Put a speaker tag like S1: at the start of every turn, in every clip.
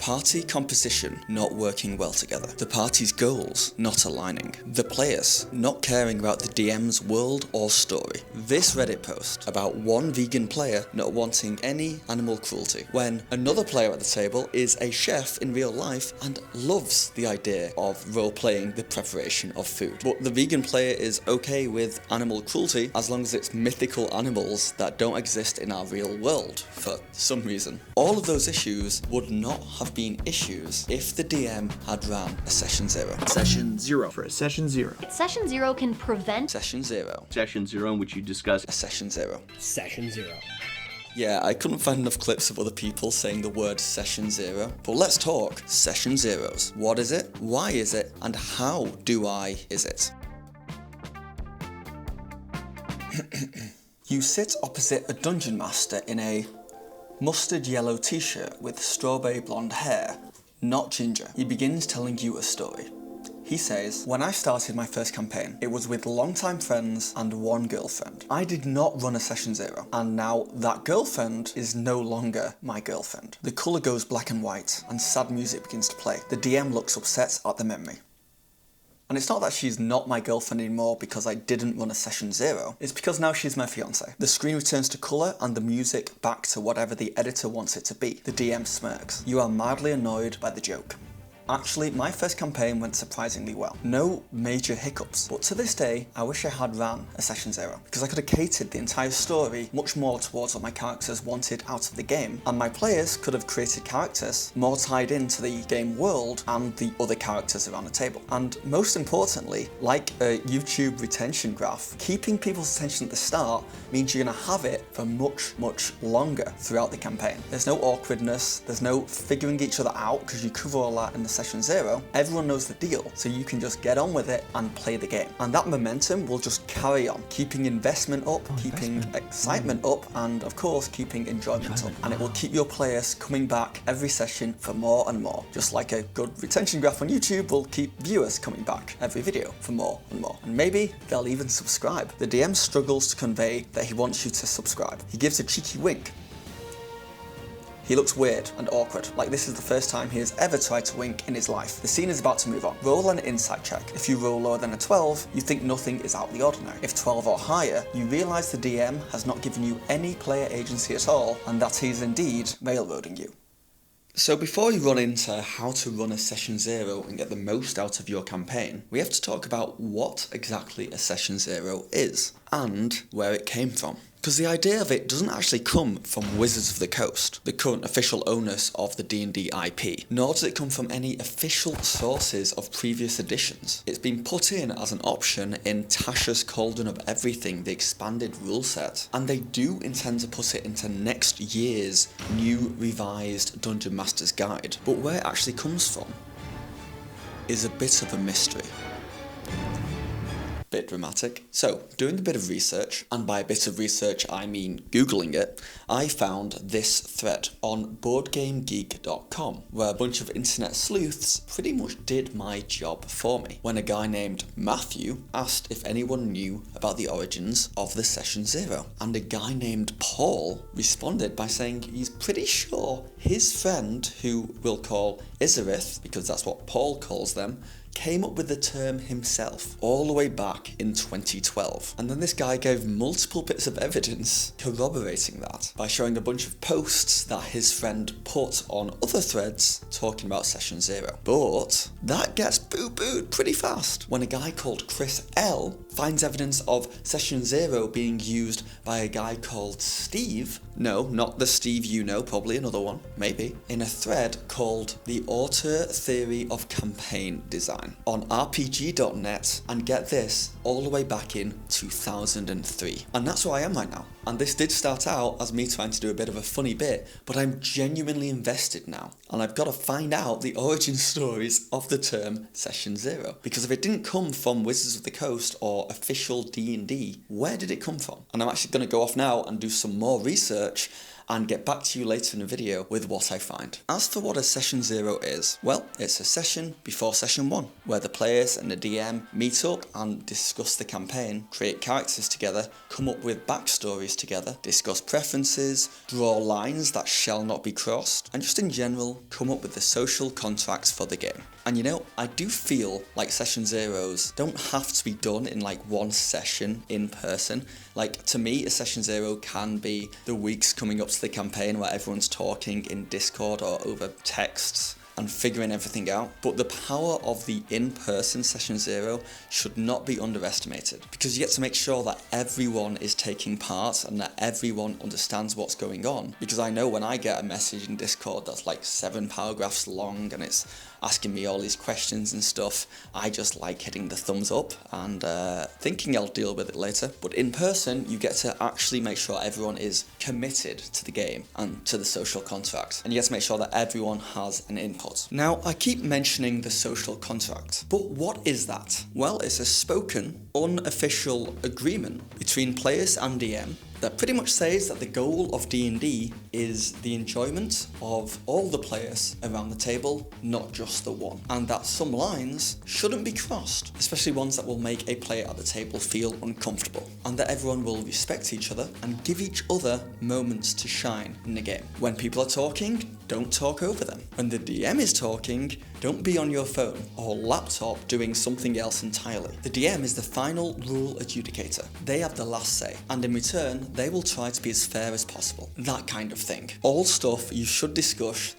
S1: Party composition not working well together. The party's goals not aligning. The players not caring about the DM's world or story. This Reddit post about one vegan player not wanting any animal cruelty, when another player at the table is a chef in real life and loves the idea of role-playing the preparation of food. But the vegan player is okay with animal cruelty as long as it's mythical animals that don't exist in our real world for some reason. All of those issues would not have been issues if the DM had ran a Session 0.
S2: Session 0 for a Session 0.
S3: Session 0 can prevent
S1: Session 0.
S2: Session 0 in which you discuss
S1: A Session 0.
S4: Session 0.
S1: Yeah, I couldn't find enough clips of other people saying the word Session 0, but let's talk Session 0s. What is it? Why is it? And how do I is it? You sit opposite a dungeon master in a mustard yellow t-shirt with strawberry blonde hair, not ginger. He begins telling you a story. He says, when I started my first campaign, it was with longtime friends and one girlfriend. I did not run a Session 0, and now that girlfriend is no longer my girlfriend. The colour goes black and white, and sad music begins to play. The DM looks upset at the memory. And it's not that she's not my girlfriend anymore because I didn't run a Session 0, it's because now she's my fiancé. The screen returns to colour and the music back to whatever the editor wants it to be. The DM smirks. You are mildly annoyed by the joke. Actually, my first campaign went surprisingly well. No major hiccups, but to this day, I wish I had ran a Session 0, because I could have catered the entire story much more towards what my characters wanted out of the game, and my players could have created characters more tied into the game world and the other characters around the table. And most importantly, like a YouTube retention graph, keeping people's attention at the start means you're going to have it for much, much longer throughout the campaign. There's no awkwardness, there's no figuring each other out, because you cover all that in the Session 0, everyone knows the deal, so you can just get on with it and play the game. And that momentum will just carry on, keeping investment up, keeping excitement up, and of course keeping enjoyment up. And it will keep your players coming back every session for more and more. Just like a good retention graph on YouTube will keep viewers coming back every video for more and more. And maybe they'll even subscribe. The DM struggles to convey that he wants you to subscribe. He gives a cheeky wink. He looks weird and awkward, like this is the first time he has ever tried to wink in his life. The scene is about to move on. Roll an insight check. If you roll lower than a 12, you think nothing is out of the ordinary. If 12 or higher, you realise the DM has not given you any player agency at all, and that he's indeed railroading you. So before we run into how to run a Session 0 and get the most out of your campaign, we have to talk about what exactly a Session 0 is, and where it came from. Because the idea of it doesn't actually come from Wizards of the Coast, the current official owners of the D&D IP, nor does it come from any official sources of previous editions. It's been put in as an option in Tasha's Cauldron of Everything, the expanded rule set, and they do intend to put it into next year's new revised Dungeon Master's Guide. But where it actually comes from is a bit of a mystery. Bit dramatic. So, doing a bit of research, and by a bit of research I mean Googling it, I found this thread on BoardGameGeek.com, where a bunch of internet sleuths pretty much did my job for me, when a guy named Matthew asked if anyone knew about the origins of the Session 0, and a guy named Paul responded by saying he's pretty sure his friend, who we'll call Izarith, because that's what Paul calls them, came up with the term himself all the way back in 2012. And then this guy gave multiple bits of evidence corroborating that by showing a bunch of posts that his friend put on other threads talking about Session 0. But that gets boo-booed pretty fast when a guy called Chris L finds evidence of Session 0 being used by a guy called Steve, no, not the Steve you know, probably another one, maybe, in a thread called The Auteur Theory of Campaign Design on rpg.net, and get this, all the way back in 2003. And that's where I am right now. And this did start out as me trying to do a bit of a funny bit, but I'm genuinely invested now. And I've got to find out the origin stories of the term Session 0. Because if it didn't come from Wizards of the Coast or official D&D, where did it come from? And I'm actually going to go off now and do some more research and get back to you later in the video with what I find. As for what a session 0 is, well, it's a session before session 1, where the players and the DM meet up and discuss the campaign, create characters together, come up with backstories together, discuss preferences, draw lines that shall not be crossed, and just in general, come up with the social contracts for the game. And you know, I do feel like session 0s don't have to be done in like one session in person. Like, to me, a session 0 can be the weeks coming up to the campaign where everyone's talking in Discord or over texts and figuring everything out. But the power of the in-person session 0 should not be underestimated, because you get to make sure that everyone is taking part and that everyone understands what's going on. Because I know when I get a message in Discord that's like 7 paragraphs long and it's asking me all these questions and stuff, I just like hitting the thumbs up and thinking I'll deal with it later. But in person, you get to actually make sure everyone is committed to the game and to the social contract, and you get to make sure that everyone has an input. Now, I keep mentioning the social contract, but what is that? Well, it's a spoken, unofficial agreement between players and DM that pretty much says that the goal of D&D is the enjoyment of all the players around the table, not just the one. And that some lines shouldn't be crossed, especially ones that will make a player at the table feel uncomfortable. And that everyone will respect each other and give each other moments to shine in the game. When people are talking, don't talk over them. When the DM is talking, don't be on your phone or laptop doing something else entirely. The DM is the final rule adjudicator. They have the last say, and in return, they will try to be as fair as possible. That kind of thing. All stuff you should discuss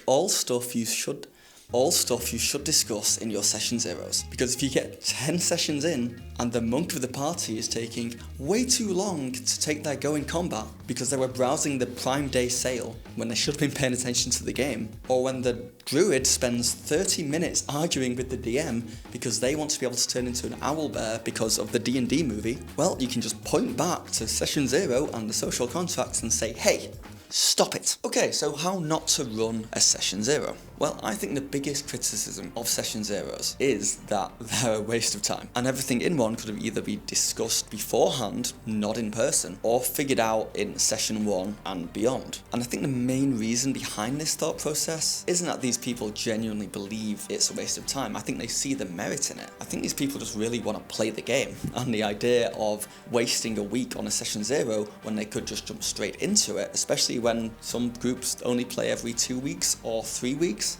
S1: all stuff you should discuss in your session 0s. Because if you get 10 sessions in and the monk of the party is taking way too long to take their go in combat because they were browsing the Prime Day sale when they should have been paying attention to the game, or when the druid spends 30 minutes arguing with the DM because they want to be able to turn into an owlbear because of the D&D movie, well, you can just point back to session 0 and the social contracts and say, hey, stop it. Okay, so how not to run a session 0? Well, I think the biggest criticism of session 0s is that they're a waste of time, and everything in one could have either been discussed beforehand, not in person, or figured out in session 1 and beyond. And I think the main reason behind this thought process isn't that these people genuinely believe it's a waste of time. I think they see the merit in it. I think these people just really want to play the game, and the idea of wasting a week on a session 0 when they could just jump straight into it, especially when some groups only play every 2 weeks or 3 weeks,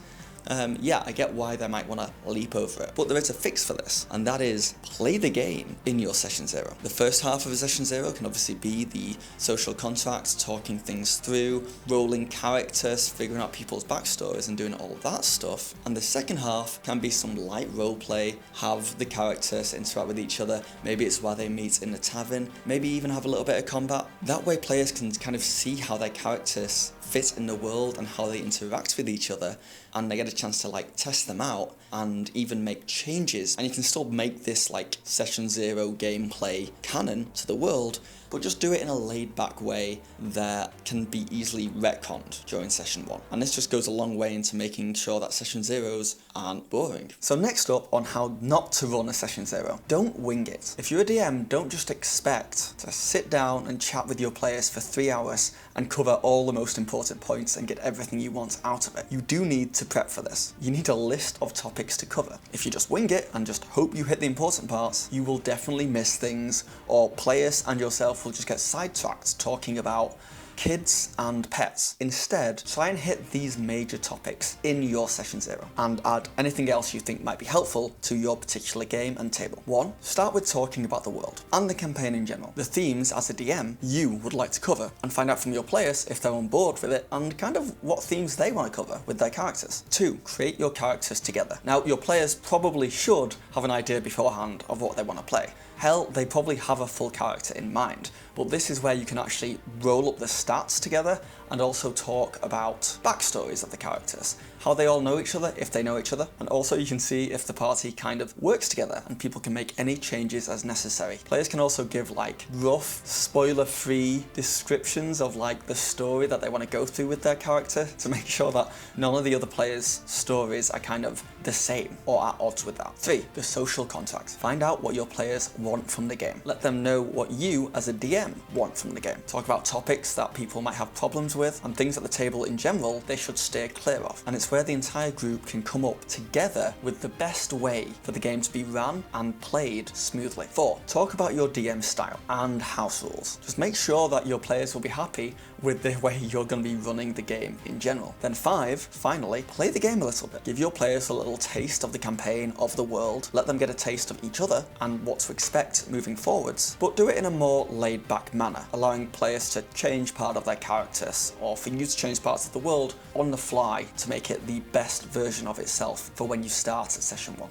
S1: yeah, I get why they might want to leap over it. But there is a fix for this, and that is play the game in your session 0. The first half of a session 0 can obviously be the social contracts, talking things through, rolling characters, figuring out people's backstories and doing all of that stuff. And the second half can be some light roleplay, have the characters interact with each other. Maybe it's where they meet in the tavern, maybe even have a little bit of combat. That way players can kind of see how their characters fit in the world and how they interact with each other, and they get a chance to like test them out and even make changes, and you can still make this like session 0 gameplay canon to the world, but just do it in a laid back way that can be easily retconned during session 1. And this just goes a long way into making sure that session 0s aren't boring. So next up on how not to run a session 0. Don't wing it. If you're a DM, don't just expect to sit down and chat with your players for 3 hours and cover all the most important points and get everything you want out of it. You do need to prep for this. You need a list of topics to cover. If you just wing it and just hope you hit the important parts, you will definitely miss things, or players and yourself will just get sidetracked talking about kids and pets. Instead, try and hit these major topics in your session 0 and add anything else you think might be helpful to your particular game and table. 1. Start with talking about the world and the campaign in general. The themes as a DM you would like to cover, and find out from your players if they're on board with it and kind of what themes they want to cover with their characters. 2. Create your characters together. Now, your players probably should have an idea beforehand of what they want to play. Hell, they probably have a full character in mind, but this is where you can actually roll up the stats together and also talk about backstories of the characters, how they all know each other, if they know each other, and also you can see if the party kind of works together and people can make any changes as necessary. Players can also give like rough, spoiler-free descriptions of like the story that they want to go through with their character to make sure that none of the other players' stories are kind of the same or at odds with that. 3. The social contract. Find out what your players want from the game. Let them know what you, as a DM, DM want from the game. Talk about topics that people might have problems with and things at the table in general they should steer clear of. And it's where the entire group can come up together with the best way for the game to be ran and played smoothly. 4. Talk about your DM style and house rules. Just make sure that your players will be happy with the way you're going to be running the game in general. Then 5, finally, play the game a little bit. Give your players a little taste of the campaign, of the world, let them get a taste of each other and what to expect moving forwards, but do it in a more laid back manner, allowing players to change part of their characters or for you to change parts of the world on the fly to make it the best version of itself for when you start at session 1.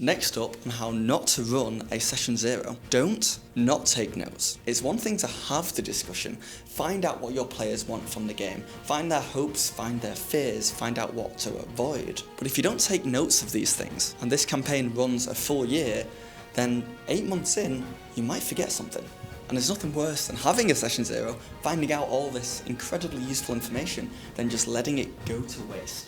S1: Next up, on how not to run a session 0. Don't not take notes. It's one thing to have the discussion, find out what your players want from the game, find their hopes, find their fears, find out what to avoid. But if you don't take notes of these things, and this campaign runs a full year, then 8 months in, you might forget something. And there's nothing worse than having a session 0, finding out all this incredibly useful information, than just letting it go to waste.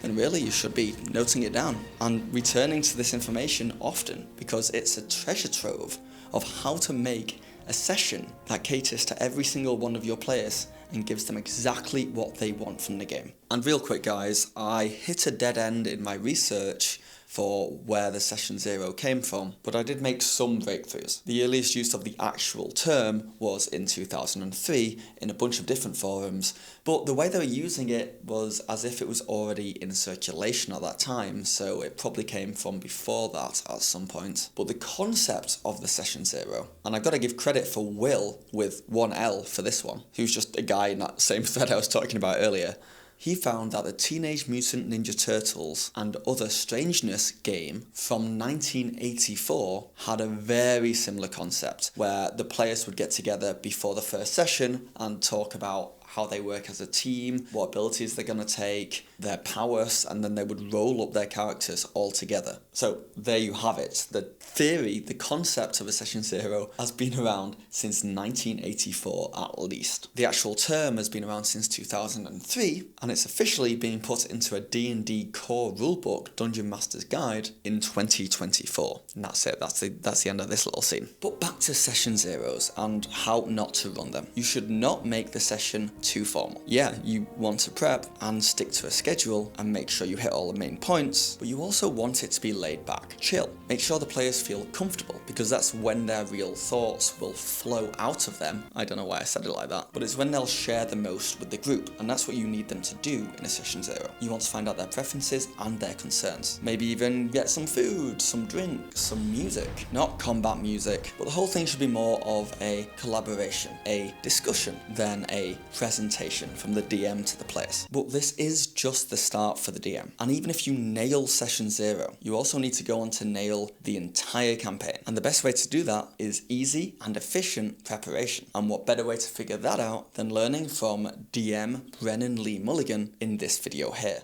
S1: And really you should be noting it down and returning to this information often, because it's a treasure trove of how to make a session that caters to every single one of your players and gives them exactly what they want from the game. And real quick guys, I hit a dead end in my research for where the session 0 came from, but I did make some breakthroughs. The earliest use of the actual term was in 2003 in a bunch of different forums, but the way they were using it was as if it was already in circulation at that time, so it probably came from before that at some point. But the concept of the session 0, and I've got to give credit for Will with 1L for this one, who's just a guy in that same thread I was talking about earlier. He found that the Teenage Mutant Ninja Turtles and Other Strangeness game from 1984 had a very similar concept, where the players would get together before the first session and talk about how they work as a team, what abilities they're going to take, their powers, and then they would roll up their characters all together. So there you have it. The theory, the concept of a session 0 has been around since 1984 at least. The actual term has been around since 2003, and it's officially being put into a D&D core rulebook, Dungeon Master's Guide, in 2024. And that's it, that's the end of this little scene. But back to session 0s and how not to run them. You should not make the session too formal. Yeah, you want to prep and stick to a schedule and make sure you hit all the main points, but you also want it to be laid back, chill. Make sure the players feel comfortable, because that's when their real thoughts will flow out of them. I don't know why I said it like that, but it's when they'll share the most with the group, and that's what you need them to do in a session 0. You want to find out their preferences and their concerns. Maybe even get some food, some drink, some music. Not combat music, but the whole thing should be more of a collaboration, a discussion, than a presentation from the DM to the players. But this is just the start for the DM. And even if you nail session 0, you also need to go on to nail the entire campaign. And the best way to do that is easy and efficient preparation. And what better way to figure that out than learning from DM Brennan Lee Mulligan in this video here.